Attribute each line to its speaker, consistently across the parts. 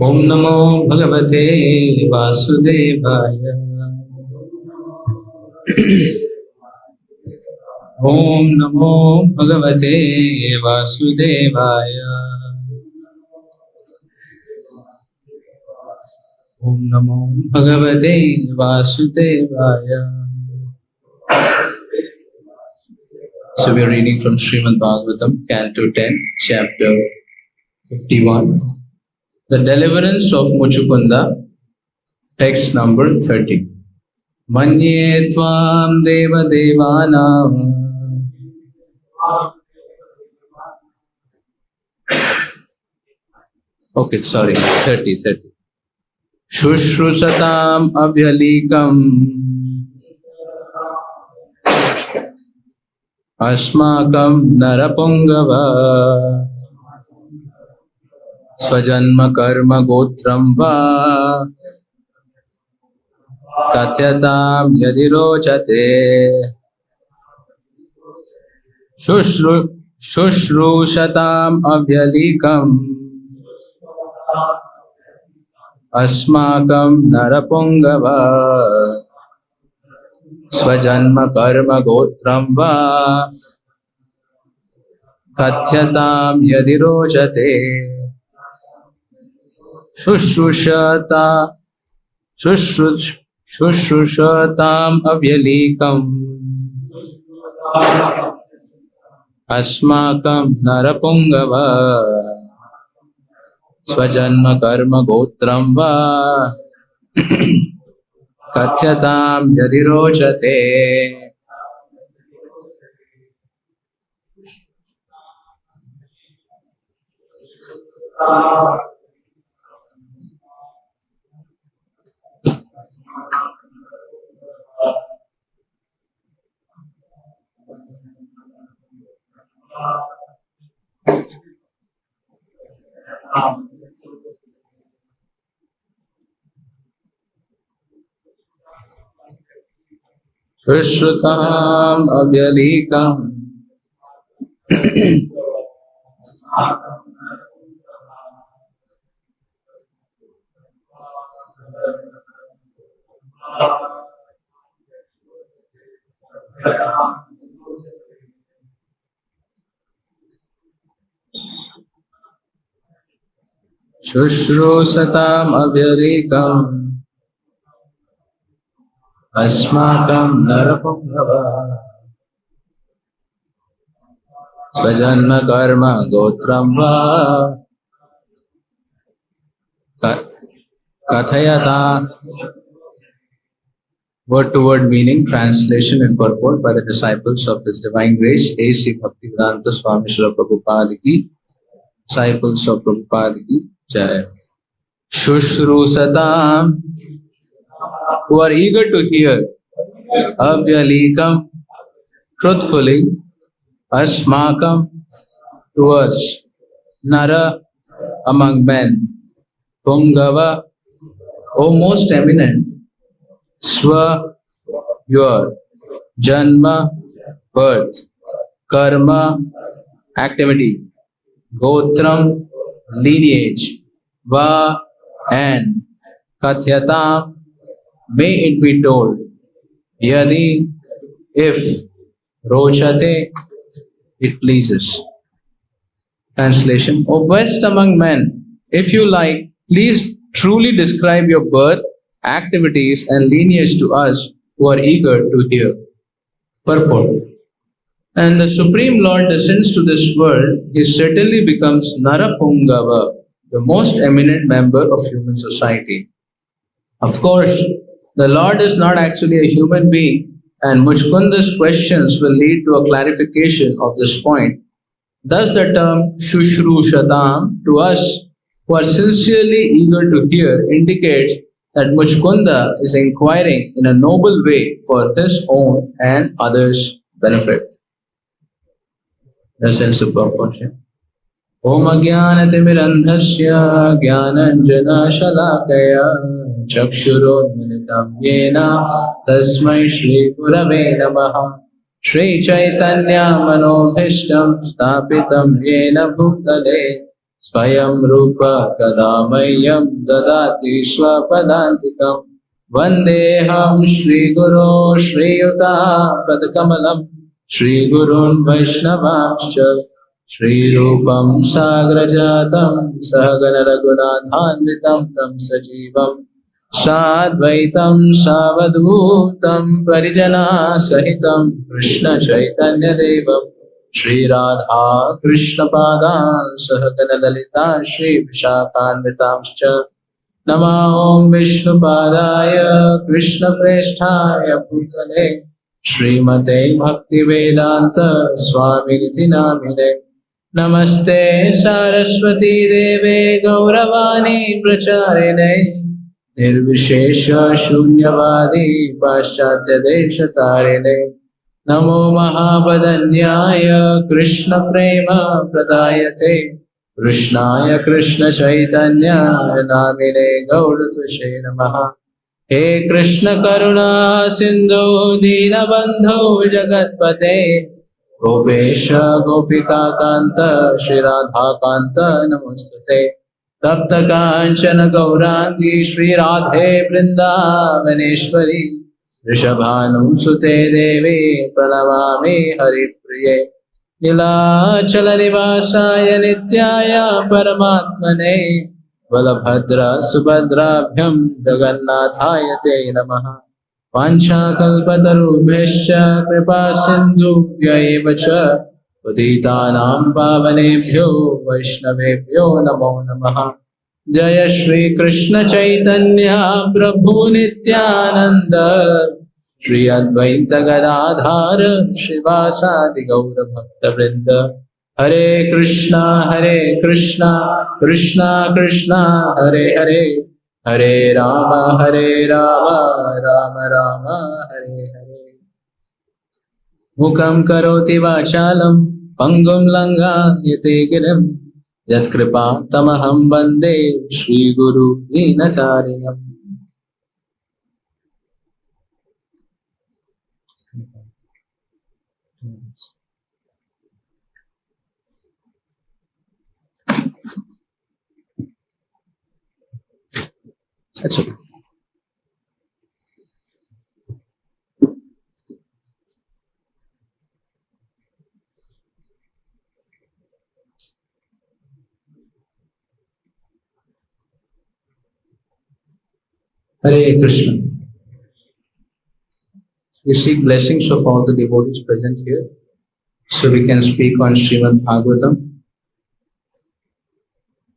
Speaker 1: Om Namo Bhagavate Vasudevaya. Om Namo Bhagavate Vasudevaya. Om Namo Bhagavate Vasudevaya. So we are reading from Srimad Bhagavatam, Canto 10, Chapter 51. The Deliverance of Mucukunda, text number 30. Manye tvam deva devanam. Okay, sorry, 30. Shushrusatam abhyalikam asmakam narapungava Swajanma karma gotram va katyatam yadirocate Shushrusatam abhyalikam asmakam narapungava Swajanma karma gotram va katyatam yadirocate Shushrusatam avyalikam asmakam narapungava Swajanma karma gotram va katyatam yadirocate. Shushrutam avyalikam Shushrusatam avyalikam asmakam narapungava Swajanma karma gotram va kathayata. Word to word meaning, translation and purport by the disciples of His Divine Grace, A.C. Bhaktivedanta Swami Srila Prabhupada ki, disciples of Prabhupada ki Jai. Shushrusatam, who are eager to hear, abhyalikam, truthfully, asmakam, to us, nara, among men, pungava, O most eminent, swa, your, janma, birth, karma, activity, gotram, lineage, va, and katyatam, may it be told, yadi, if, rochate, it pleases. Translation: O best among men, if you like, please truly describe your birth, activities and lineage to us who are eager to hear. Purport: and the Supreme Lord descends to this world, he certainly becomes Narapungava, the most eminent member of human society. Of course, the Lord is not actually a human being, and Mucukunda's questions will lead to a clarification of this point. Thus the term Shushrusatam to us who are sincerely eager to hear indicates that Mucukunda is inquiring in a noble way for his own and others' benefit. The sense of purpose. Om Ajnanatimidandhasya Jnananjana Shalakaya Chakshurodmilitam Yena Tasmai Shri Gurave Namaha Shri Chaitanya Manobhishtam Stapitam Yena Bhutale Swayam Rupa Kadamayyam Dadati Swapadantikam Vandeham Shri Guru Shri Yuta Padakamalam Shri Gurun Vaishnavascha Shri Rupam Sagrajatam Sahagana Raghunathanvitam Tam Sajivam Sadvaitam Savadhutam Parijana Sahitam Krishna Chaitanya Devam Shri Radha Krishna Padan Sahagana Lalita Shri Vishakhanvitamscha Nama Om Vishnu Padaya Krishna Presthaya Bhutale Srimate Bhakti Vedanta Swami Niti Namine Namaste Saraswati Deve Gauravani Pracharine Nirvishesha Shunyavadi Paschatya Deshatarine Namo Mahabadanyaya Krishna Prema Pradayate Krishnaya Krishna Chaitanya Namine Gaudatvashe Namaha He Krishna Karuna Sindhu Dinabandhu Jagatpate Gopesha Gopika Kanta Shri Radha Kanta Namostate Tapta Kanchana Gaurangi Shri Radhe Vrindavaneshwari Rishabhanu Sute Devi Pranamami Haripriye Nilachala Nivasaya Nityaya Paramatmane Balabhadra Subhadrabhyam Jagannathaya Te Namaha Pancha Kalpatarubhesha Kripa Sindhubhya Evacha Patitanam Pavanebhyo Vaishnavebhyo Namo Namaha Jaya Shri Krishna Chaitanya Prabhu Nityananda Shri Advaita Gadadhara Shivasadi Gaura Bhakta Vrinda Hare Krishna Krishna Krishna Hare Hare Hare Rama Rama Rama Hare Hare Mukam karoti vachalam pangum langayate girim Yat kripa tamaham bande Shri Guru Dinacharinam. That's okay. Hare Krishna. We seek blessings of all the devotees present here, so we can speak on Srimad Bhagavatam.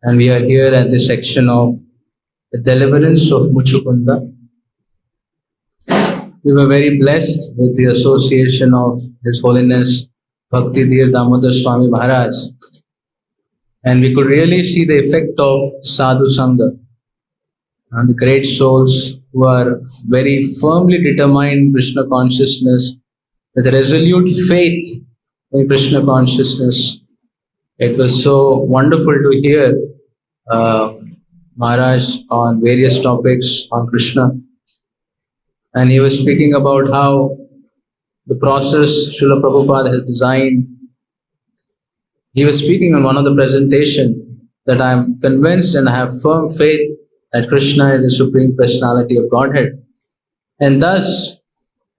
Speaker 1: And we are here at the section of the deliverance of Mucukunda. We were very blessed with the association of His Holiness Bhakti Dhir Damodar Swami Maharaj. And we could really see the effect of Sadhu Sangha and the great souls who are very firmly determined in Krishna consciousness with resolute faith in Krishna consciousness. It was so wonderful to hear Maharaj on various topics on Krishna. And he was speaking about how the process Srila Prabhupada has designed. He was speaking on one of the presentation that I am convinced and I have firm faith that Krishna is the Supreme Personality of Godhead. And thus,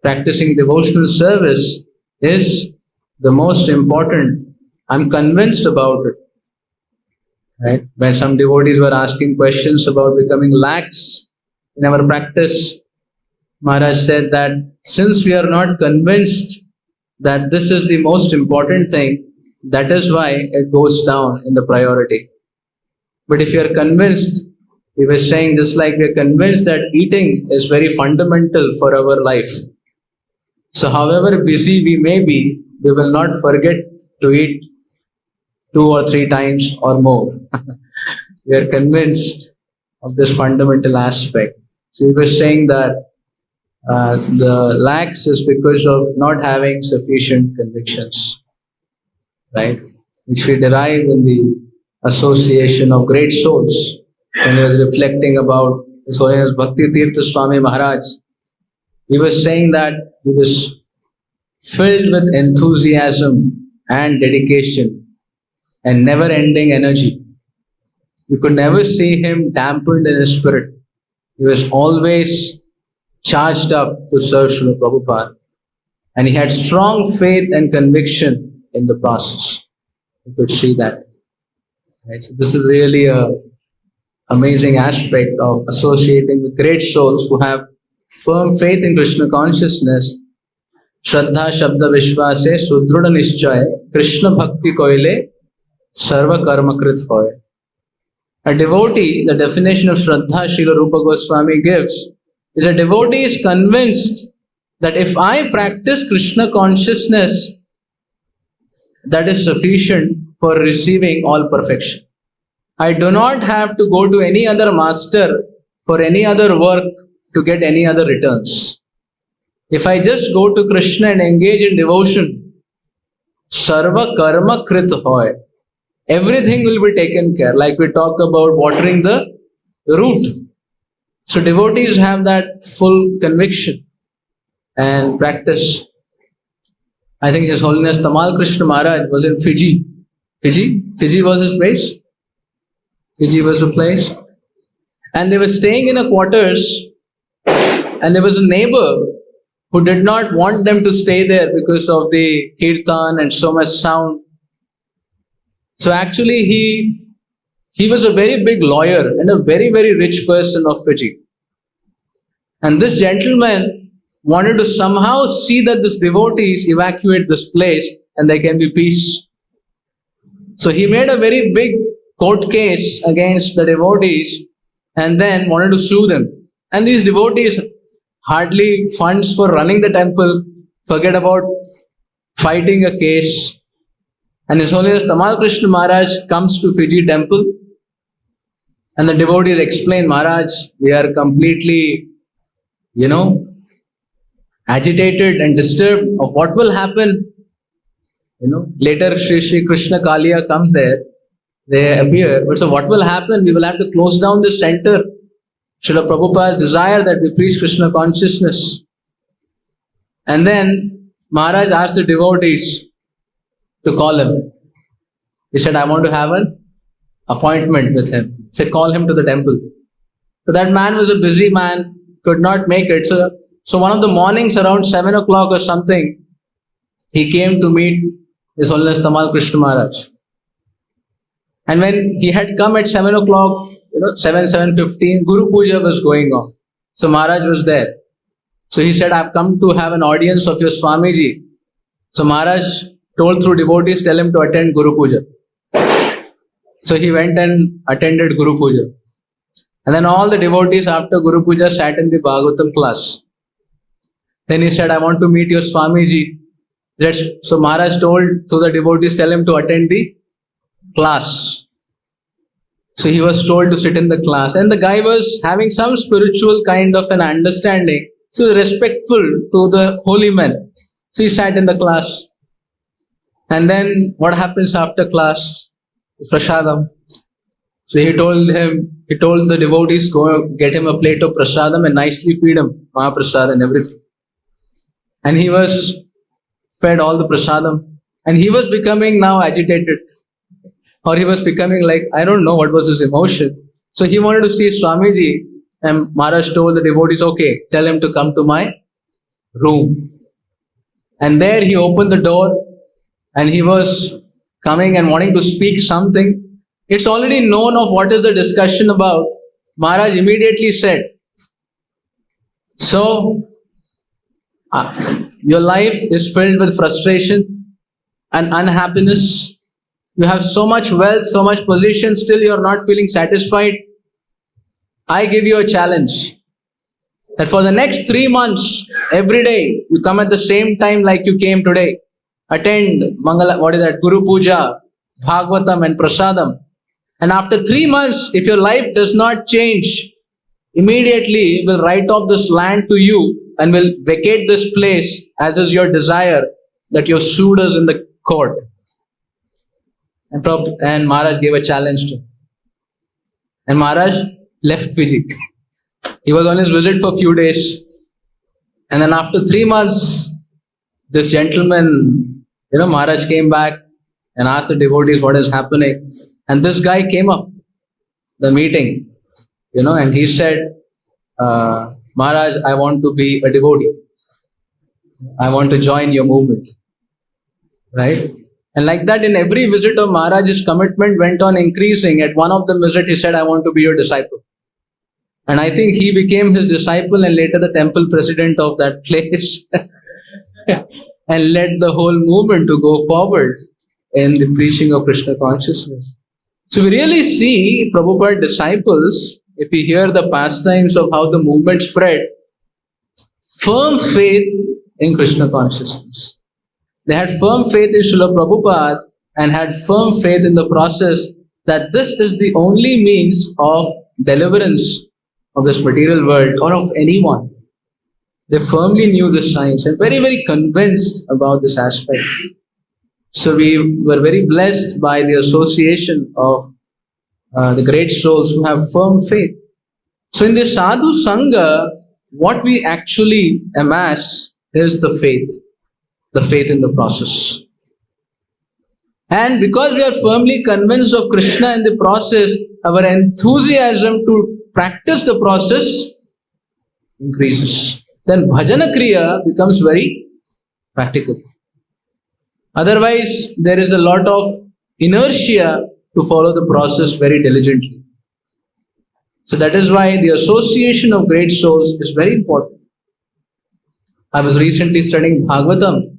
Speaker 1: practicing devotional service is the most important. I'm convinced about it. Right? When some devotees were asking questions about becoming lax in our practice, Maharaj said that since we are not convinced that this is the most important thing, that is why it goes down in the priority. But if you are convinced, he was saying this like we are convinced that eating is very fundamental for our life. So however busy we may be, we will not forget to eat 2 or 3 times or more. We are convinced of this fundamental aspect. So he was saying that the lax is because of not having sufficient convictions, right? Which we derive in the association of great souls. When he was reflecting about His Holiness Bhakti Tirtha Swami Maharaj, he was saying that he was filled with enthusiasm and dedication and never-ending energy. You could never see him dampened in his spirit. He was always charged up to serve Srila Prabhupada. And he had strong faith and conviction in the process. You could see that. Right? So this is really a amazing aspect of associating with great souls who have firm faith in Krishna consciousness. Shraddha Shabda Vishwase Sudruda Nishchay Krishna Bhakti Koile Sarva Karma Krit Hoy. A devotee, the definition of Shraddha Srila Rupa Goswami gives, is a devotee is convinced that if I practice Krishna consciousness, that is sufficient for receiving all perfection. I do not have to go to any other master for any other work to get any other returns. If I just go to Krishna and engage in devotion, sarva karma krit hoy. Everything will be taken care. Like we talk about watering the root. So devotees have that full conviction and practice. I think His Holiness Tamal Krishna Maharaj was in Fiji. Fiji was his place. Fiji was the place. And they were staying in a quarters, and there was a neighbor who did not want them to stay there because of the kirtan and so much sound. So actually he was a very big lawyer and a very, very rich person of Fiji. And this gentleman wanted to somehow see that these devotees evacuate this place and there can be peace. So he made a very big court case against the devotees and then wanted to sue them. And these devotees hardly funds for running the temple, forget about fighting a case. And His Holiness Tamal Krishna Maharaj comes to Fiji temple and the devotees explain, Maharaj, we are completely, agitated and disturbed of what will happen. Later Shri Krishna Kaliya comes there, they appear, but so what will happen? We will have to close down this center. Srila Prabhupada's desire that we preach Krishna consciousness. And then Maharaj asked the devotees to call him. He said, I want to have an appointment with him. He said, call him to the temple. So that man was a busy man, could not make it. So one of the mornings around 7 o'clock or something, he came to meet His Holiness Tamal Krishna Maharaj. And when he had come at 7 o'clock, 7:15, Guru Puja was going on. So Maharaj was there. So he said, I've come to have an audience of your Swamiji. So Maharaj told through devotees, tell him to attend Guru Puja. So he went and attended Guru Puja. And then all the devotees after Guru Puja sat in the Bhagavatam class. Then he said, I want to meet your Swamiji. So Maharaj told to the devotees, tell him to attend the class. So he was told to sit in the class. And the guy was having some spiritual kind of an understanding. So respectful to the holy men. So he sat in the class. And then what happens after class? Prasadam. So he told the devotees, go get him a plate of prasadam and nicely feed him Mahaprasad and everything. And he was fed all the prasadam. And he was becoming now agitated. Or he was becoming like, I don't know what was his emotion. So he wanted to see Swamiji. And Maharaj told the devotees, okay, tell him to come to my room. And there he opened the door. And he was coming and wanting to speak something. It's already known of what is the discussion about. Maharaj immediately said, so, your life is filled with frustration and unhappiness. You have so much wealth, so much position, still you are not feeling satisfied. I give you a challenge that for the next 3 months, every day, you come at the same time like you came today. Attend Guru Puja, Bhagavatam and Prasadam. And after 3 months, if your life does not change, immediately we'll write off this land to you and will vacate this place as is your desire that you sued us in the court. And Maharaj gave a challenge to him. And Maharaj left Fiji. He was on his visit for a few days. And then after 3 months, this gentleman, Maharaj came back and asked the devotees what is happening. And this guy came up. the meeting, and he said, Maharaj, I want to be a devotee. I want to join your movement. Right? And like that, in every visit of Maharaj, his commitment went on increasing. At one of the visits, he said, I want to be your disciple. And I think he became his disciple and later the temple president of that place and led the whole movement to go forward in the preaching of Krishna consciousness. So we really see Prabhupada disciples, if we hear the pastimes of how the movement spread, firm faith in Krishna consciousness. They had firm faith in Srila Prabhupada and had firm faith in the process that this is the only means of deliverance of this material world or of anyone. They firmly knew this science and very, very convinced about this aspect. So we were very blessed by the association of the great souls who have firm faith. So in the Sadhu Sangha, what we actually amass is the faith in the process. And because we are firmly convinced of Krishna in the process, our enthusiasm to practice the process increases. Then bhajana kriya becomes very practical. Otherwise, there is a lot of inertia to follow the process very diligently. So that is why the association of great souls is very important. I was recently studying Bhagavatam,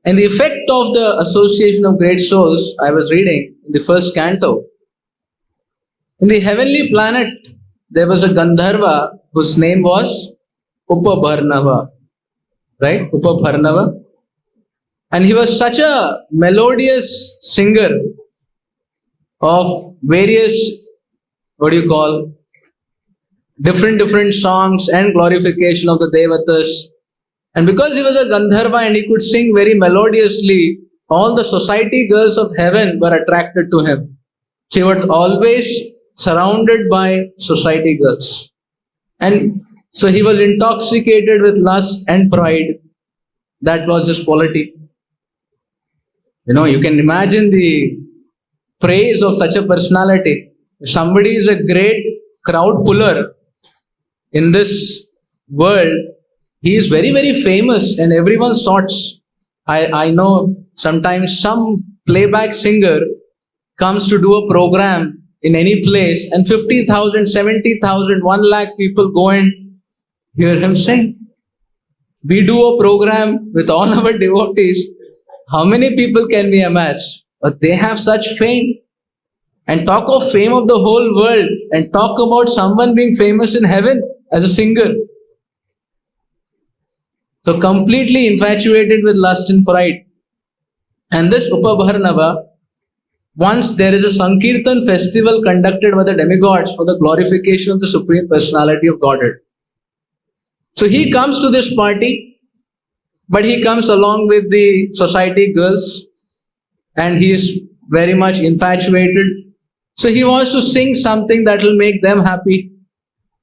Speaker 1: and the effect of the association of great souls I was reading in the first canto. In the heavenly planet, there was a Gandharva whose name was Upabharnava. Right? Upabharnava. And he was such a melodious singer of various, different songs and glorification of the Devatas. And because he was a Gandharva and he could sing very melodiously, all the society girls of heaven were attracted to him. She was always surrounded by society girls. And so he was intoxicated with lust and pride. That was his quality. You can imagine the praise of such a personality. If somebody is a great crowd puller in this world, he is very, very famous and everyone sorts. I know sometimes some playback singer comes to do a program in any place and 50,000, 70,000, 1 lakh people go and hear him sing. We do a program with all our devotees. How many people can we amass? But they have such fame. And talk of fame of the whole world and talk about someone being famous in heaven as a singer. So completely infatuated with lust and pride. And this Upabharnava, once there is a Sankirtan festival conducted by the demigods for the glorification of the Supreme Personality of Godhead. So he comes to this party, but he comes along with the society girls and he is very much infatuated. So he wants to sing something that will make them happy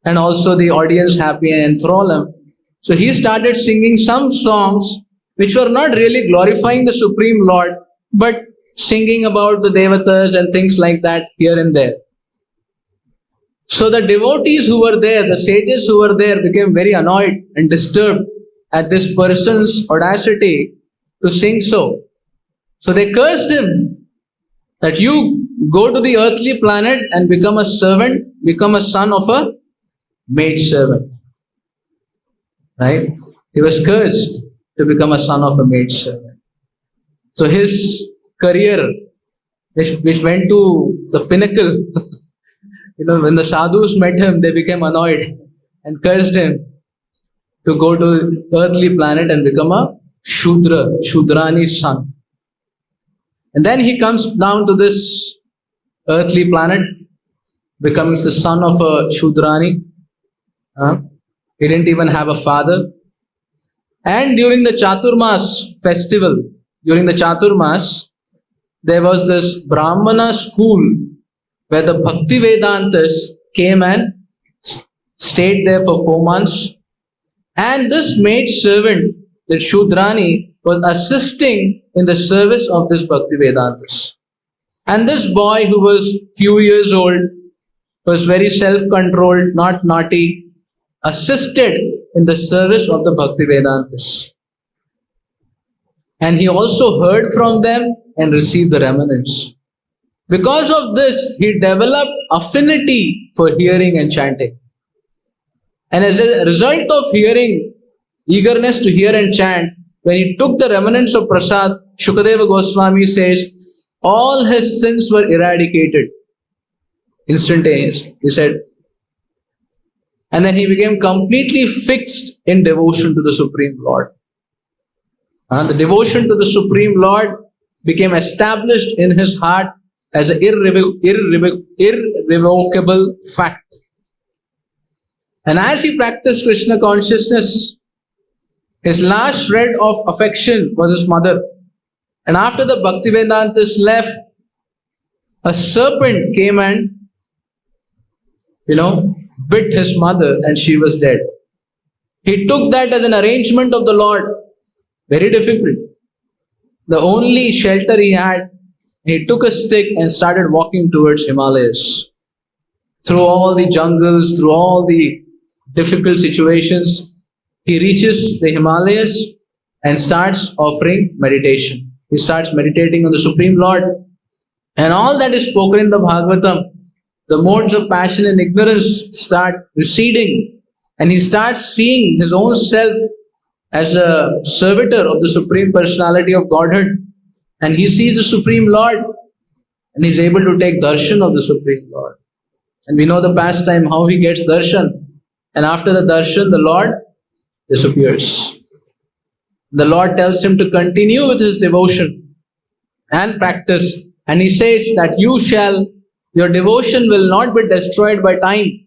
Speaker 1: and also the audience happy and enthrall them. So he started singing some songs which were not really glorifying the Supreme Lord, but singing about the Devatas and things like that here and there. So the devotees who were there, the sages who were there became very annoyed and disturbed at this person's audacity to sing so. So they cursed him that you go to the earthly planet and become a servant, become a son of a maid servant. Right? He was cursed to become a son of a maid servant. So his career, which went to the pinnacle, when the sadhus met him, they became annoyed and cursed him to go to the earthly planet and become a Shudrani's son. And then he comes down to this earthly planet, becoming the son of a Shudrani. He didn't even have a father. And during the Chaturmas festival, there was this Brahmana school where the Bhakti Vedantas came and stayed there for 4 months. And this maid servant, the Shudrani, was assisting in the service of this Bhakti Vedantas. And this boy who was few years old was very self-controlled, not naughty, assisted in the service of the Bhakti Vedantas. And he also heard from them and received the remnants. Because of this, he developed affinity for hearing and chanting. And as a result of hearing, eagerness to hear and chant, when he took the remnants of prasad, Shukadeva Goswami says, all his sins were eradicated. Instantaneous, he said. And then he became completely fixed in devotion to the Supreme Lord. The devotion to the Supreme Lord became established in his heart as an irrevocable fact. And as he practiced Krishna consciousness, his last shred of affection was his mother. And after the Bhaktivedantas left, a serpent came and, bit his mother, and she was dead. He took that as an arrangement of the Lord. Very difficult. The only shelter he had, he took a stick and started walking towards Himalayas. Through all the jungles, through all the difficult situations, he reaches the Himalayas and starts offering meditation. He starts meditating on the Supreme Lord. And all that is spoken in the Bhagavatam, the modes of passion and ignorance start receding. And he starts seeing his own self as a servitor of the Supreme Personality of Godhead. And he sees the Supreme Lord and he's able to take darshan of the Supreme Lord. And we know the pastime, how he gets darshan. And after the darshan, the Lord disappears. The Lord tells him to continue with his devotion and practice. And he says that your devotion will not be destroyed by time.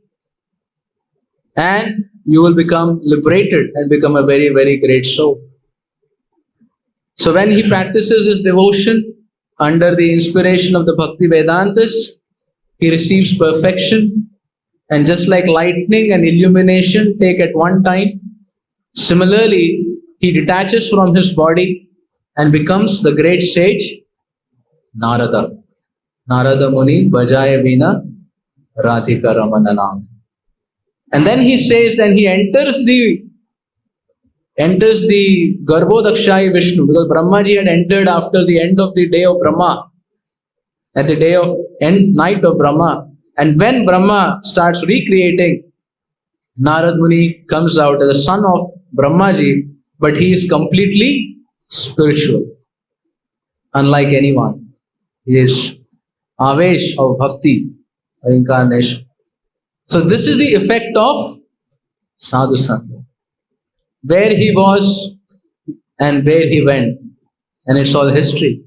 Speaker 1: And you will become liberated and become a very, very great soul. So when he practices his devotion under the inspiration of the Bhakti Vedantas, he receives perfection. And just like lightning and illumination take at one time, similarly, he detaches from his body and becomes the great sage Narada. Narada Muni Bajaya Veena Radhika Ramananam. And then he says, then he enters the Garbhodakshayi Vishnu, because Brahmaji had entered after the end of the day of Brahma, at the day of night of Brahma. And when Brahma starts recreating, Narad Muni comes out as the son of Brahmaji, but he is completely spiritual, unlike anyone. He is Avesh of Bhakti, incarnation. So this is the effect of Sadhu Sangha. Where he was and where he went. And it's all history.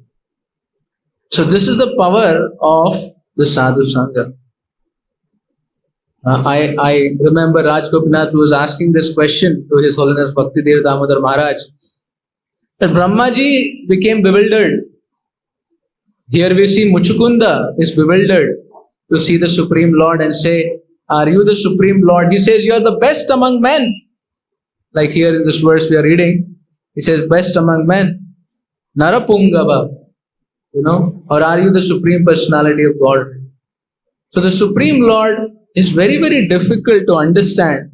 Speaker 1: So this is the power of the Sadhu Sangha. I remember Raj Gopinath was asking this question to His Holiness Bhakti Dev Damodar Maharaj. That Brahmaji became bewildered. Here we see Mucukunda is bewildered to see the Supreme Lord and say, are you the Supreme Lord? He says, you are the best among men. Like here in this verse we are reading, he says, best among men. Narapungava, or are you the Supreme Personality of God? So the Supreme Lord is very, very difficult to understand.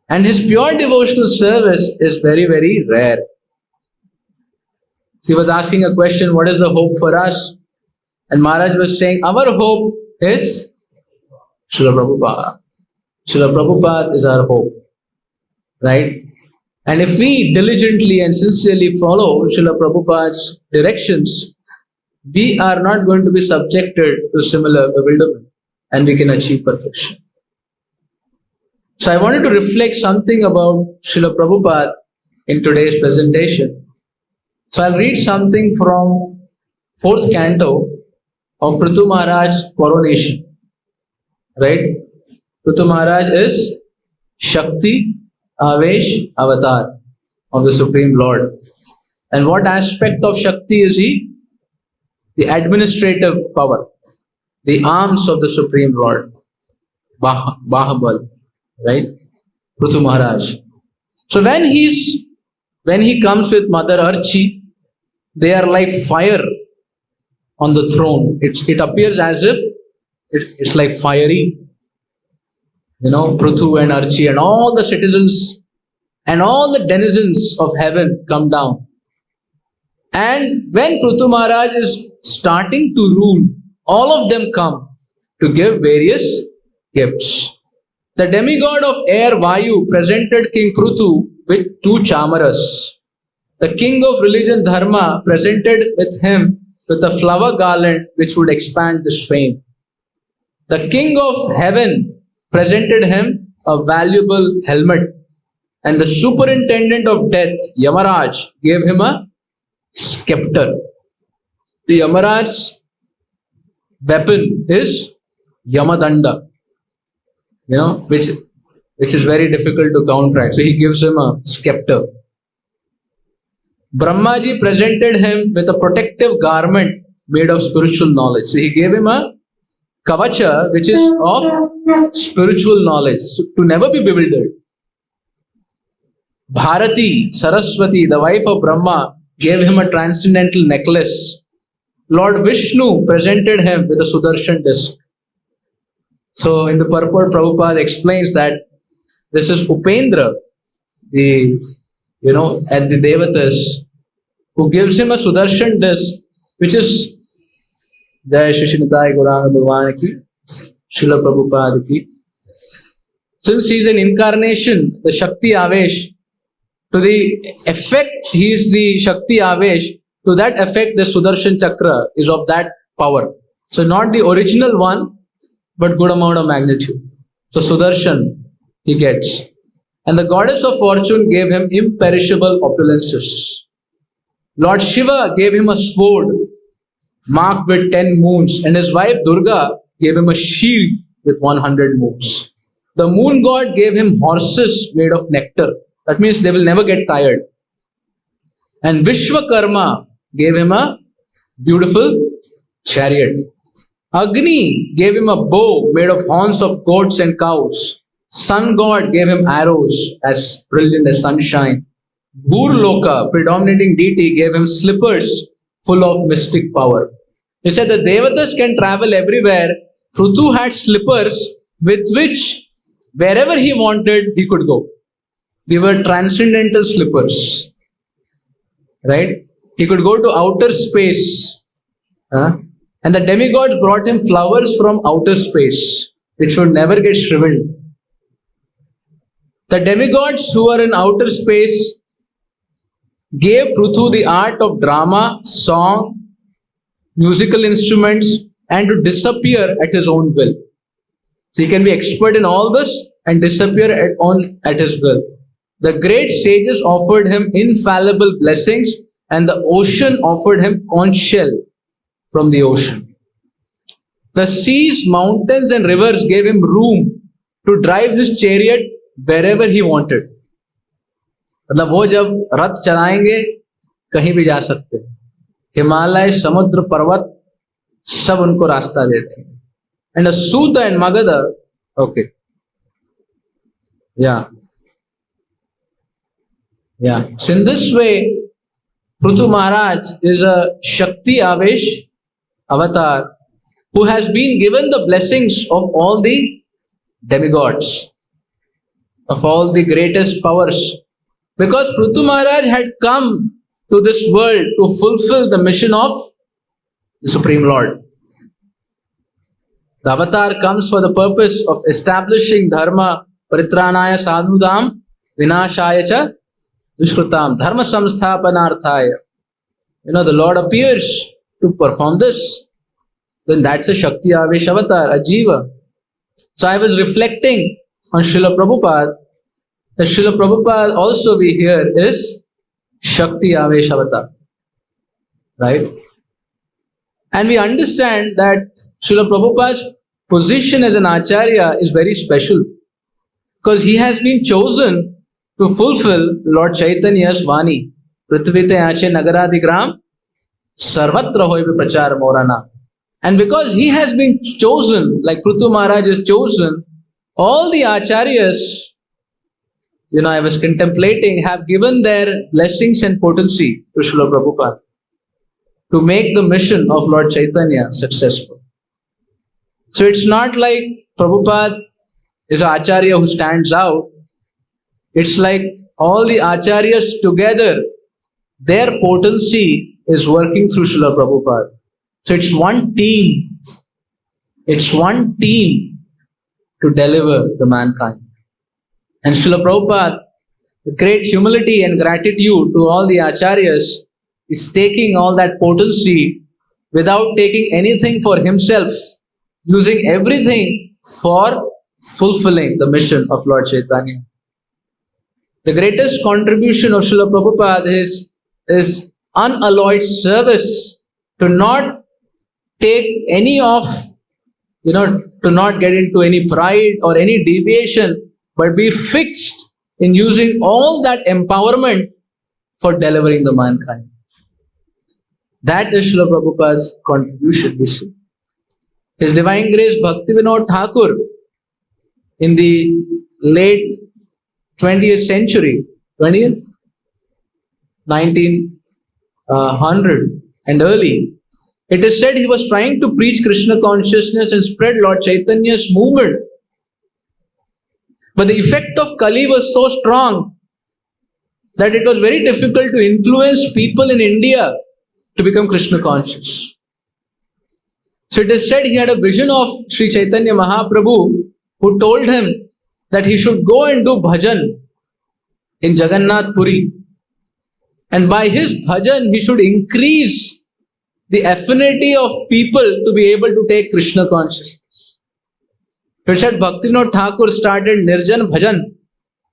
Speaker 1: And his pure devotional service is very, very rare. So he was asking a question, what is the hope for us? And Maharaj was saying, our hope is Srila Prabhupada. Srila Prabhupada is our hope. Right? And if we diligently and sincerely follow Srila Prabhupada's directions, we are not going to be subjected to similar bewilderment and we can achieve perfection. So I wanted to reflect something about Srila Prabhupada in today's presentation. So I'll read something from 4th canto of Prithu Maharaj's coronation. Right? Prithu Maharaj is Shakti, Avesh, Avatar of the Supreme Lord. And what aspect of Shakti is he? The administrative power, the arms of the Supreme Lord, Bahabal, right? Prithu Maharaj. So when he comes with Mother Archi, they are like fire on the throne. It appears as if it's like fiery. Prithu and Archi and all the citizens and all the denizens of heaven come down. And when Prithu Maharaj is starting to rule, all of them come to give various gifts. The demigod of air Vayu presented King Prithu with 2 chamaras. The king of religion Dharma presented with him with a flower garland which would expand his fame. The king of heaven presented him a valuable helmet, and the superintendent of death, Yamaraj, gave him a scepter. The Yamaraj's weapon is Yamadanda, which is very difficult to counteract. So he gives him a scepter. Brahmaji presented him with a protective garment made of spiritual knowledge. So he gave him a kavacha, which is of spiritual knowledge, to never be bewildered. Bharati, Saraswati, the wife of Brahma, gave him a transcendental necklace. Lord Vishnu presented him with a Sudarshan disc. So in the purport, Prabhupada explains that this is Upendra, at the Devatas, who gives him a Sudarshan disc, which is Jai Shri Shinitaya Gauranga Bhagwan ki, Srila Prabhupada ki. Since he is an incarnation, the Shakti Avesh, to the effect he is the Shakti Avesh, to that effect the Sudarshan Chakra is of that power. So not the original one, but good amount of magnitude. So Sudarshan he gets. And the goddess of fortune gave him imperishable opulences. Lord Shiva gave him a sword marked with 10 moons, and his wife Durga gave him a shield with 100 moons. The moon god gave him horses made of nectar. That means they will never get tired. And Vishwakarma gave him a beautiful chariot. Agni gave him a bow made of horns of goats and cows. Sun god gave him arrows as brilliant as sunshine. Bhurloka, predominating deity, gave him slippers full of mystic power. He said the Devatas can travel everywhere. Prithu had slippers with which wherever he wanted he could go. They were transcendental slippers. Right? He could go to outer space. And the demigods brought him flowers from outer space, which would never get shriveled. The demigods who were in outer space gave Prithu the art of drama, song, musical instruments, and to disappear at his own will. So he can be expert in all this and disappear at his will. The great sages offered him infallible blessings, and the ocean offered him conch shell from the ocean. The seas, mountains, and rivers gave him room to drive his chariot wherever he wanted. मतलब वो जब रथ चलाएंगे कहीं भी जा सकते हैं. हिमालय, समुद्र, पर्वत सब उनको रास्ता देते हैं. And Suta and Magadha, okay, yeah. So in this way, Prithu Maharaj is a Shakti Avesh avatar who has been given the blessings of all the demigods, of all the greatest powers. Because Prithu Maharaj had come to this world to fulfill the mission of the Supreme Lord. The avatar comes for the purpose of establishing Dharma, Paritranaya Sadhudam, Vinashaya Cha Dushkrutam, Dharma Samsthapanarthaya. The Lord appears to perform this. Then that's a Shakti Avesh avatar, a Jiva. So I was reflecting on Srila Prabhupada. The Srila Prabhupada also we hear is Shakti Avesh avatar. Right? And we understand that Srila Prabhupada's position as an Acharya is very special. Because he has been chosen to fulfill Lord Chaitanya's Vani. Prithvite Ache Nagaradigram Sarvatra Hoive Prachar Morana. And because he has been chosen, like Prithu Maharaj is chosen, all the Acharyas, I was contemplating, have given their blessings and potency to Srila Prabhupada to make the mission of Lord Chaitanya successful. So it's not like Prabhupada is an Acharya who stands out. It's like all the Acharyas together, their potency is working through Srila Prabhupada. So it's one team. It's one team to deliver the mankind. And Srila Prabhupada, with great humility and gratitude to all the Acharyas, is taking all that potency without taking anything for himself, using everything for fulfilling the mission of Lord Chaitanya. The greatest contribution of Srila Prabhupada is unalloyed service, to not take any of, to not get into any pride or any deviation, but be fixed in using all that empowerment for delivering the mankind. That is Srila Prabhupada's contribution, we see. His Divine Grace Bhaktivinoda Thakur, in the late 20th century, 20th? 1900 and early, it is said he was trying to preach Krishna consciousness and spread Lord Chaitanya's movement. But the effect of Kali was so strong that it was very difficult to influence people in India to become Krishna conscious. So it is said he had a vision of Sri Chaitanya Mahaprabhu, who told him that he should go and do bhajan in Jagannath Puri. And by his bhajan, he should increase the affinity of people to be able to take Krishna consciousness. It said Bhaktivinoda Thakur started Nirjan Bhajan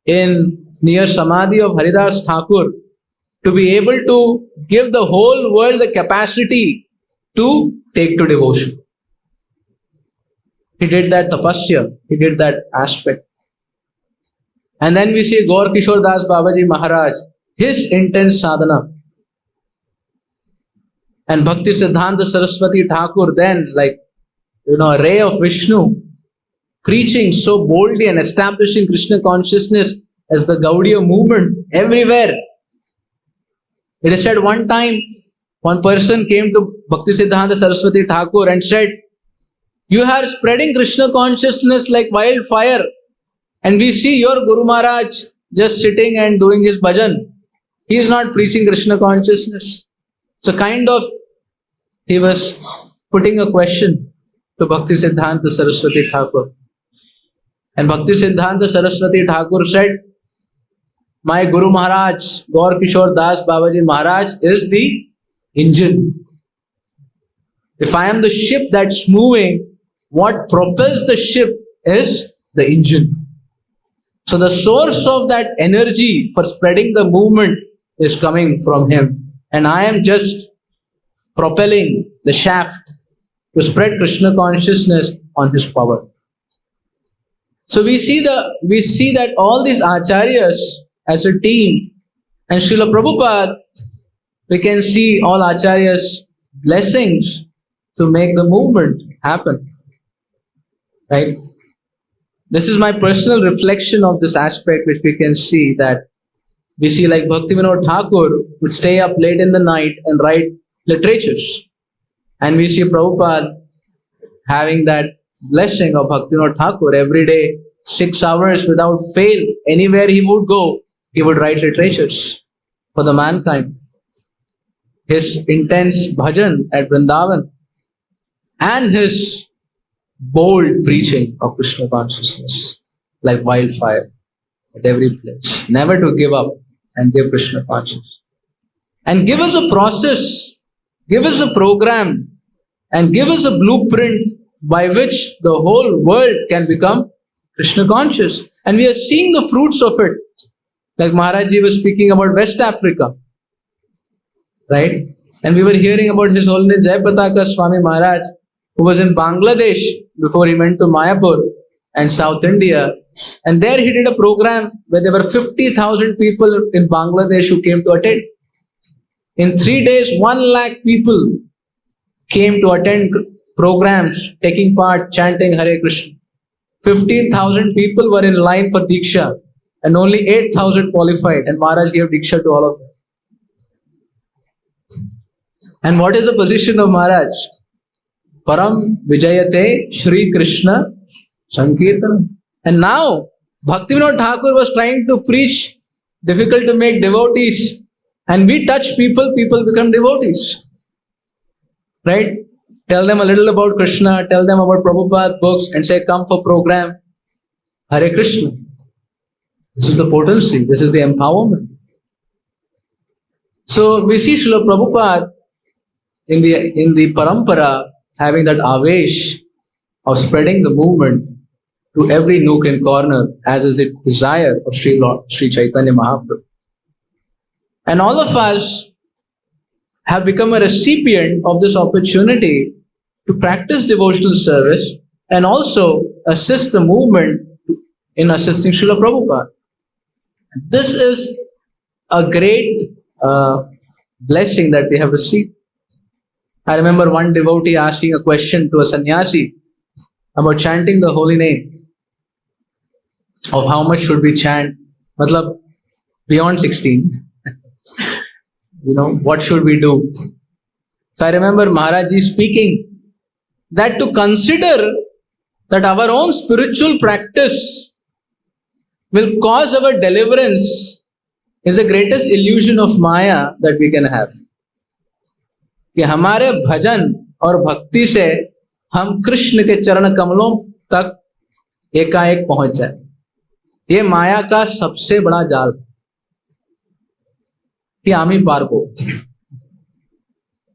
Speaker 1: in near Samadhi of Haridas Thakur to be able to give the whole world the capacity to take to devotion. He did that tapasya, he did that aspect. And then we see Gaur Kishore Das Babaji Maharaj, his intense sadhana. And Bhakti Siddhanta Saraswati Thakur then, a ray of Vishnu, preaching so boldly and establishing Krishna consciousness as the Gaudiya movement everywhere. It is said one time, one person came to Bhakti Siddhanta Saraswati Thakur and said, "You are spreading Krishna consciousness like wildfire, and we see your Guru Maharaj just sitting and doing his bhajan. He is not preaching Krishna consciousness." So he was putting a question to Bhakti Siddhanta Saraswati Thakur. And Bhakti Siddhanta Saraswati Thakur said, "My Guru Maharaj, Gaur Kishore Das Babaji Maharaj, is the engine. If I am the ship that's moving, what propels the ship is the engine. So the source of that energy for spreading the movement is coming from him. And I am just propelling the shaft to spread Krishna consciousness on his power." So we see that all these acharyas as a team, and Srila Prabhupada, we can see all acharyas' blessings to make the movement happen. Right? This is my personal reflection of this aspect, which we can see that we see like Bhaktivinoda Thakur would stay up late in the night and write literatures. And we see Prabhupada having that blessing of Bhaktivinoda Thakur every day, 6 hours without fail. Anywhere he would go, he would write literatures for the mankind. His intense bhajan at Vrindavan and his bold preaching of Krishna consciousness like wildfire at every place. Never to give up and give Krishna consciousness. And give us a process, give us a program, and give us a blueprint by which the whole world can become Krishna conscious. And we are seeing the fruits of it. Like Maharaj Ji was speaking about West Africa. Right? And we were hearing about His Holiness Jayapataka Swami Maharaj, who was in Bangladesh before he went to Mayapur and South India. And there he did a program where there were 50,000 people in Bangladesh who came to attend. In 3 days, 1 lakh people came to attend programs, taking part, chanting Hare Krishna. 15,000 people were in line for Diksha and only 8,000 qualified, and Maharaj gave Diksha to all of them. And what is the position of Maharaj? Param Vijayate Shri Krishna Sankirtanam. And now, Bhaktivinoda Thakur was trying to preach, difficult to make devotees. And we touch people, people become devotees. Right? Tell them a little about Krishna, tell them about Prabhupada books, and say, come for program. Hare Krishna. This is the potency, this is the empowerment. So we see Srila Prabhupada in the parampara having that avesh of spreading the movement to every nook and corner, as is the desire of Sri Chaitanya Mahaprabhu. And all of us have become a recipient of this opportunity to practice devotional service and also assist the movement in assisting Srila Prabhupada. This is a great blessing that we have received. I remember one devotee asking a question to a sannyasi about chanting the holy name, of how much should we chant, matlab beyond 16. What should we do? So I remember Maharajji speaking that to consider that our own spiritual practice will cause our deliverance is the greatest illusion of Maya that we can have. कि हमारे भजन और भक्ति से हम कृष्ण के चरण कमलों तक एकाएक पहुंच जाए, ये माया का सबसे बड़ा जाल कि आमी पार को,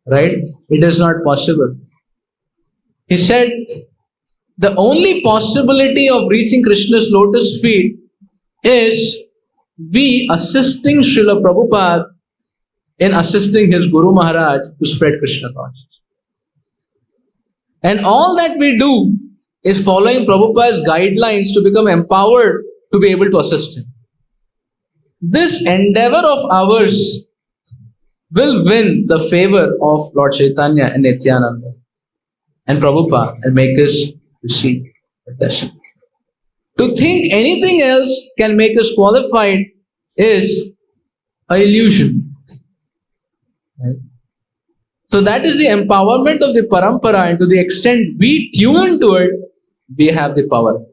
Speaker 1: right? It is not possible. He said the only possibility of reaching Krishna's lotus feet is we assisting Srila Prabhupada in assisting his Guru Maharaj to spread Krishna consciousness. And all that we do is following Prabhupada's guidelines to become empowered to be able to assist him. This endeavor of ours will win the favor of Lord Chaitanya and Nityananda and Prabhupada and make us receive the blessing. To think anything else can make us qualified is an illusion. Right? So that is the empowerment of the parampara, and to the extent we tune to it, we have the power.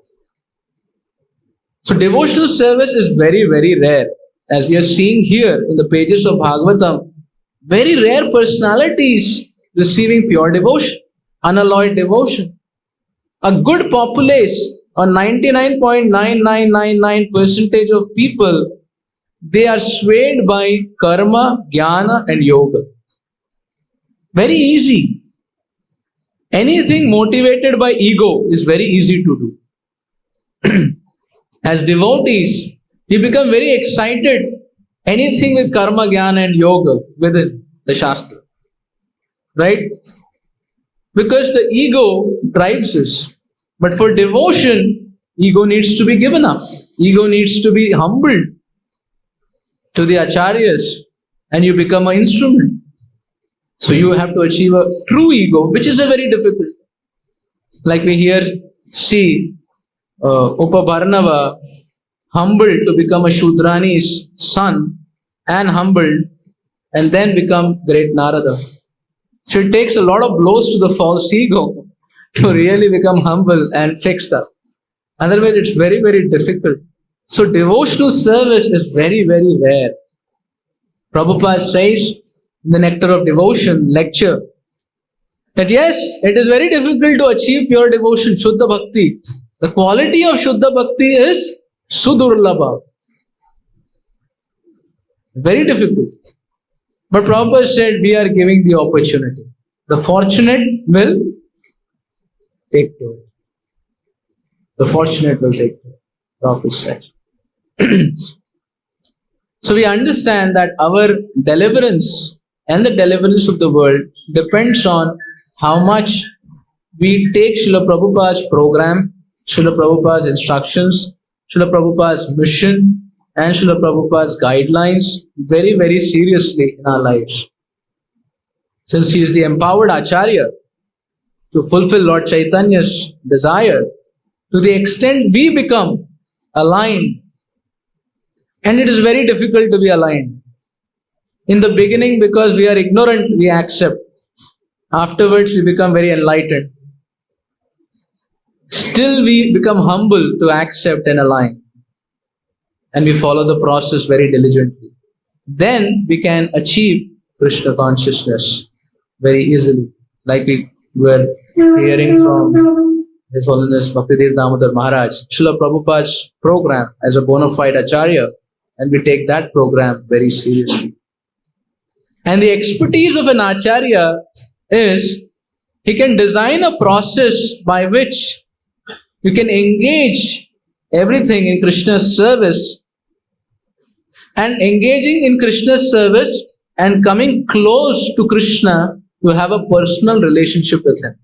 Speaker 1: So devotional service is very, very rare. As we are seeing here in the pages of Bhagavatam, very rare personalities receiving pure devotion, unalloyed devotion. A good populace, a 99.9999% of people, they are swayed by karma, jnana and yoga. Very easy. Anything motivated by ego is very easy to do. As devotees, we become very excited. Anything with karma, jnana and yoga within the Shastra. Right? Because the ego drives us. But for devotion, ego needs to be given up. Ego needs to be humbled to the acharyas, and you become an instrument. So you have to achieve a true ego, which is a very difficult. Like we here see Upabarnava humbled to become a Shudrani's son, and humbled and then become great Narada. So it takes a lot of blows to the false ego to really become humble and fixed up. Otherwise it's very, very difficult. So devotional service is very, very rare. Prabhupada says in the Nectar of Devotion lecture that yes, it is very difficult to achieve pure devotion, Shuddha Bhakti. The quality of Shuddha Bhakti is Sudurlabha. Very difficult. But Prabhupada said we are giving the opportunity. The fortunate will take to it. The fortunate will take to it. Prabhupada said. So we understand that our deliverance and the deliverance of the world depends on how much we take Srila Prabhupada's program, Srila Prabhupada's instructions, Srila Prabhupada's mission, and Srila Prabhupada's guidelines very, very seriously in our lives. Since he is the empowered Acharya to fulfill Lord Chaitanya's desire, to the extent we become aligned, and it is very difficult to be aligned. In the beginning, because we are ignorant, we accept. Afterwards, we become very enlightened. Still, we become humble to accept and align. And we follow the process very diligently. Then we can achieve Krishna consciousness very easily. Like we were hearing from His Holiness Bhaktidev Damodar Maharaj, Srila Prabhupada's program as a bona fide Acharya, and we take that program very seriously. And the expertise of an Acharya is he can design a process by which you can engage everything in Krishna's service, and engaging in Krishna's service and coming close to Krishna, you have a personal relationship with Him.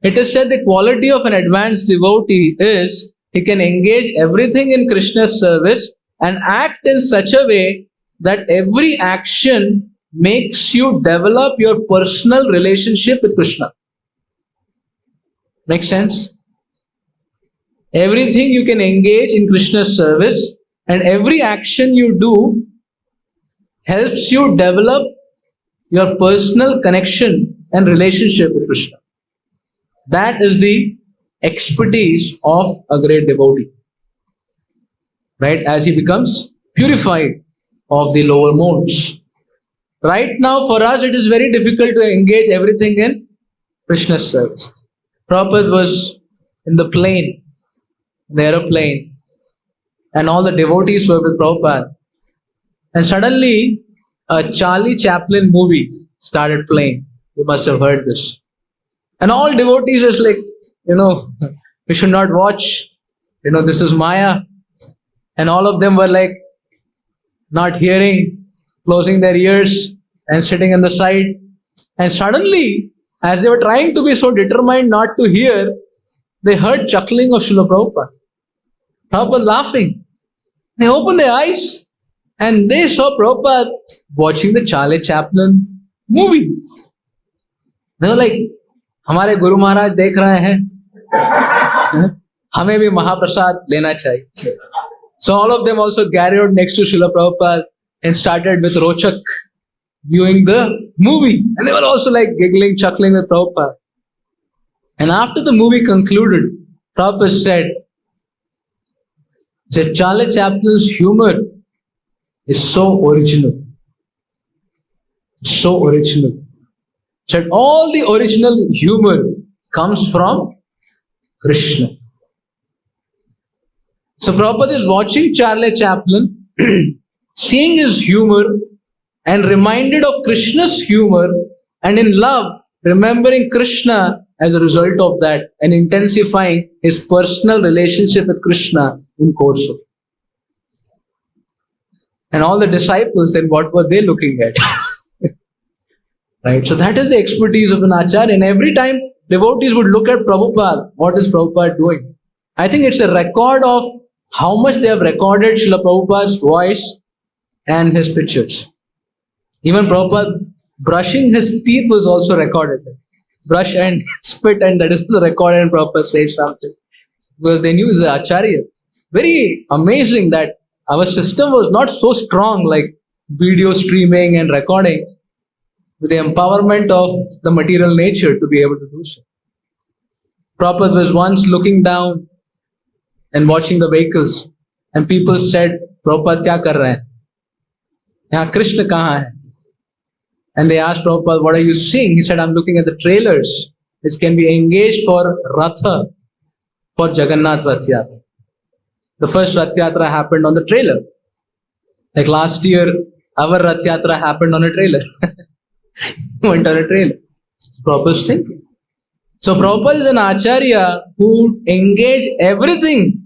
Speaker 1: It is said the quality of an advanced devotee is he can engage everything in Krishna's service and act in such a way that every action makes you develop your personal relationship with Krishna. Make sense? Everything you can engage in Krishna's service, and every action you do helps you develop your personal connection and relationship with Krishna. That is the expertise of a great devotee. Right? As he becomes purified of the lower modes. Right now, for us, it is very difficult to engage everything in Krishna's service. Prabhupada was in the plane, the aeroplane, and all the devotees were with Prabhupada. And suddenly, a Charlie Chaplin movie started playing. You must have heard this. And all devotees was like, we should not watch. This is Maya. And all of them were like, not hearing, closing their ears and sitting on the side. And suddenly, as they were trying to be so determined not to hear, they heard chuckling of Srila Prabhupada. Prabhupada laughing. They opened their eyes and they saw Prabhupada watching the Charlie Chaplin movie. They were like, हमारे गुरु महाराज देख रहे हैं, हमें भी महाप्रसाद लेना चाहिए. So all of them also gathered next to Srila Prabhupada and started with Rochak viewing the movie. And they were also like giggling, chuckling with Prabhupada. And after the movie concluded, Prabhupada said, Charlie Chaplin's humor is so original. So original. Said all the original humor comes from Krishna. So Prabhupada is watching Charlie Chaplin, seeing his humor and reminded of Krishna's humor, and in love, remembering Krishna as a result of that and intensifying his personal relationship with Krishna in course of. And all the disciples, then what were they looking at? Right? So that is the expertise of an Acharya. And every time devotees would look at Prabhupada, what is Prabhupada doing? I think it's a record of how much they have recorded Srila Prabhupada's voice and his pictures. Even Prabhupada brushing his teeth was also recorded. Brush and spit, and that is also recorded, and Prabhupada says something. Because they knew he's an Acharya. Very amazing that our system was not so strong like video streaming and recording, with the empowerment of the material nature to be able to do so. Prabhupada was once looking down and watching the vehicles, and people said, Prabhupada kya kar rahe hain? Yahan Krishna kahan hai? And they asked Prabhupada, what are you seeing? He said, I'm looking at the trailers which can be engaged for Ratha, for Jagannath Rath Yatra. The first Rath Yatra happened on the trailer. Like last year, our Rath Yatra happened on a trailer. Went on a trailer. Prabhupada is thinking. So Prabhupada is an Acharya who engaged everything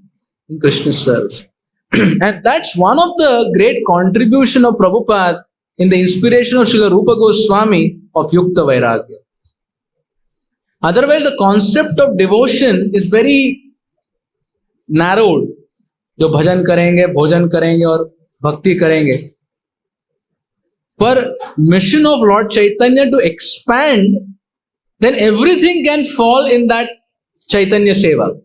Speaker 1: in Krishna's service. And that's one of the great contribution of Prabhupada in the inspiration of Srila Rupa Goswami of Yukta Vairagya. Otherwise, the concept of devotion is very narrowed. जो भजन करेंगे, भोजन करेंगे और भक्ति करेंगे. पर mission of Lord Chaitanya to expand, then everything can fall in that Chaitanya Seva.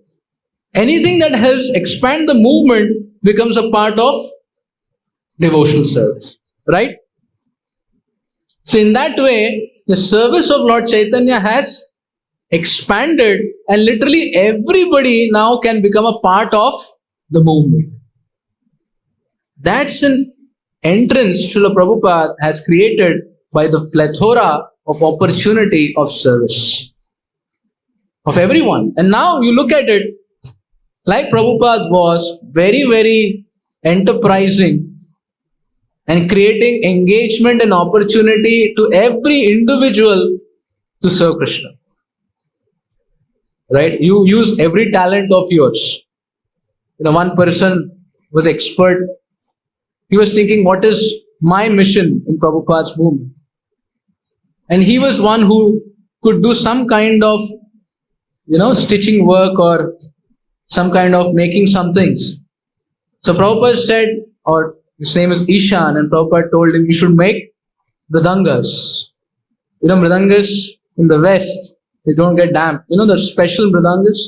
Speaker 1: Anything that helps expand the movement becomes a part of devotional service. Right? So in that way, the service of Lord Chaitanya has expanded, and literally everybody now can become a part of the movement. That's an entrance Srila Prabhupada has created by the plethora of opportunity of service of everyone. And now you look at it, like Prabhupada was very, very enterprising and creating engagement and opportunity to every individual to serve Krishna. Right? You use every talent of yours. One person was expert. He was thinking, what is my mission in Prabhupada's movement? And he was one who could do some kind of, stitching work or some kind of making some things. So Prabhupada said, or his name is Ishan, and Prabhupada told him, you should make mridangas. Mridangas in the West, they don't get damp. The special mridangas.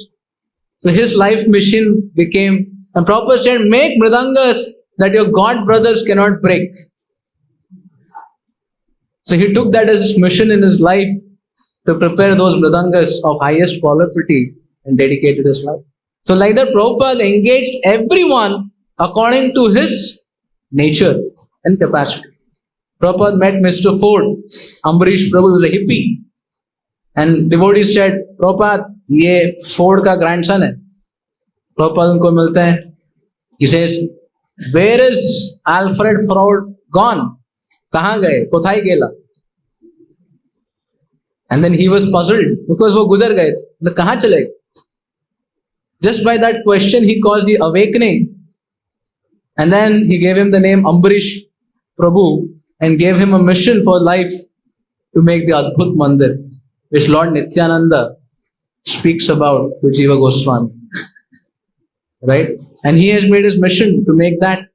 Speaker 1: So his life mission became, and Prabhupada said, make mridangas that your god brothers cannot break. So he took that as his mission in his life to prepare those mridangas of highest quality and dedicated his life. So like that, Prabhupada engaged everyone according to his nature and capacity. Prabhupada met Mr. Ford. Ambarish Prabhu was a hippie. And devotees said, Prabhupada, ye Ford ka grandson hai. Prabhupada unko milte hain. He says, where is Alfred Ford gone? Kahan gaye? Kothai gela? And then he was puzzled because wo guzar gaye the. Kahan chale gaye? Just by that question, he caused the awakening. And then he gave him the name Ambarish Prabhu and gave him a mission for life to make the Adbhut Mandir, which Lord Nityananda speaks about to Jiva Goswami. Right? And he has made his mission to make that.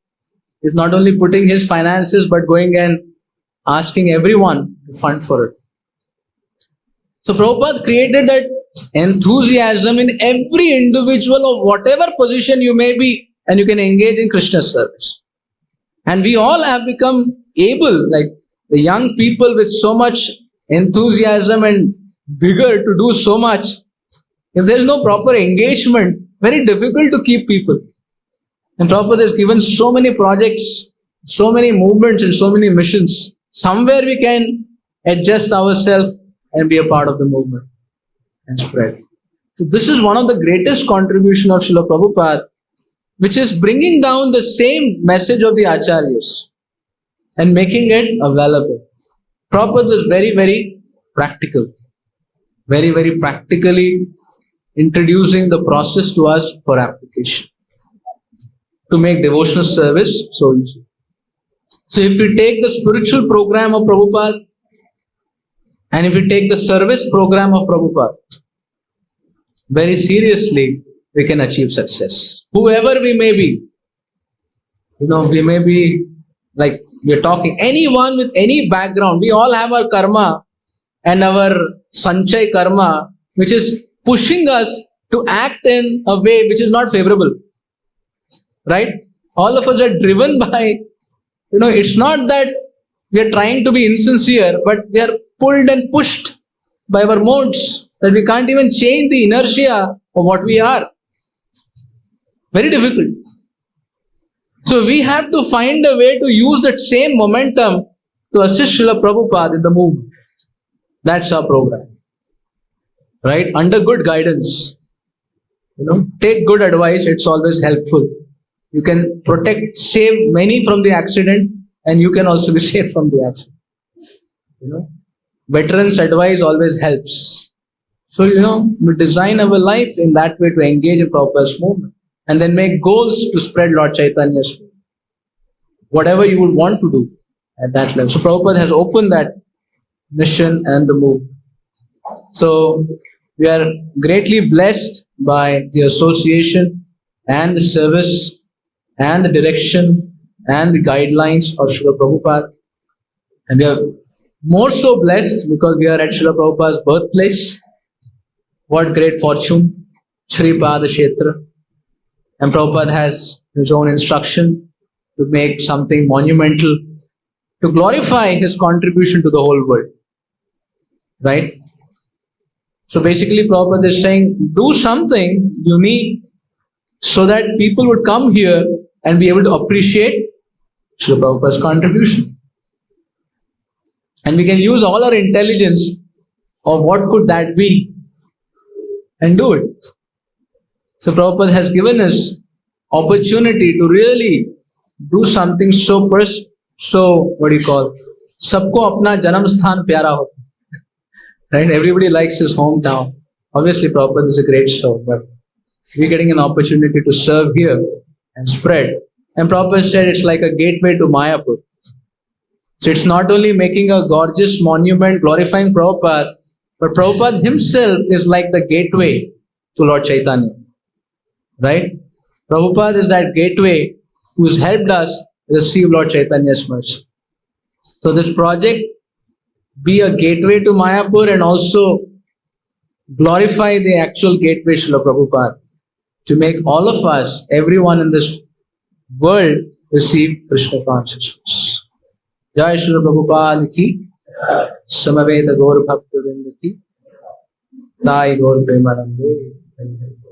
Speaker 1: He's not only putting his finances, but going and asking everyone to fund for it. So Prabhupada created that enthusiasm in every individual of whatever position you may be, and you can engage in Krishna's service. And we all have become able, like the young people with so much enthusiasm and vigor to do so much. If there is no proper engagement, very difficult to keep people. And Prabhupada has given so many projects, so many movements and so many missions. Somewhere we can adjust ourselves and be a part of the movement and spread. So this is one of the greatest contribution of Srila Prabhupada, which is bringing down the same message of the Acharyas and making it available. Prabhupada was very, very practical. Very, very practically introducing the process to us for application. To make devotional service so easy. So if we take the spiritual program of Prabhupada and if we take the service program of Prabhupada very seriously, we can achieve success. Whoever we may be, we may be like we're talking, anyone with any background, we all have our karma and our sanchay karma, which is pushing us to act in a way which is not favorable. Right? All of us are driven by, it's not that we are trying to be insincere, but we are pulled and pushed by our modes that we can't even change the inertia of what we are. Very difficult. So we have to find a way to use that same momentum to assist Srila Prabhupada in the movement. That's our program. Right? Under good guidance. Take good advice, it's always helpful. You can save many from the accident, and you can also be saved from the accident. Veterans' advice always helps. So, we design our life in that way to engage in Prabhupada's movement and then make goals to spread Lord Chaitanya's movement. Whatever you would want to do at that level. So, Prabhupada has opened that mission and the movement. So, we are greatly blessed by the association and the service and the direction and the guidelines of Srila Prabhupada. And we are more so blessed because we are at Srila Prabhupada's birthplace. What great fortune, Sri Pada Kshetra. And Prabhupada has his own instruction to make something monumental, to glorify his contribution to the whole world. right? So basically Prabhupada is saying, do something unique so that people would come here and be able to appreciate Srila Prabhupada's contribution. And we can use all our intelligence of what could that be and do it. So Prabhupada has given us opportunity to really do something so what do you call? Sabko apna janam sthan pyara hota. Right? Everybody likes his hometown. Obviously Prabhupada is a great soul, but we're getting an opportunity to serve here and spread. And Prabhupada said it's like a gateway to Mayapur. So it's not only making a gorgeous monument glorifying Prabhupada, but Prabhupada himself is like the gateway to Lord Chaitanya. Right? Prabhupada is that gateway who's helped us receive Lord Chaitanya's mercy. So this project be a gateway to Mayapur and also glorify the actual gateway Srila Prabhupada to make all of us, everyone in this world, receive Krishna consciousness. Jai Srila Prabhupada ki, Samaveta Gaur Bhakta Vrinda ki, Sai Gaur Prema Nande.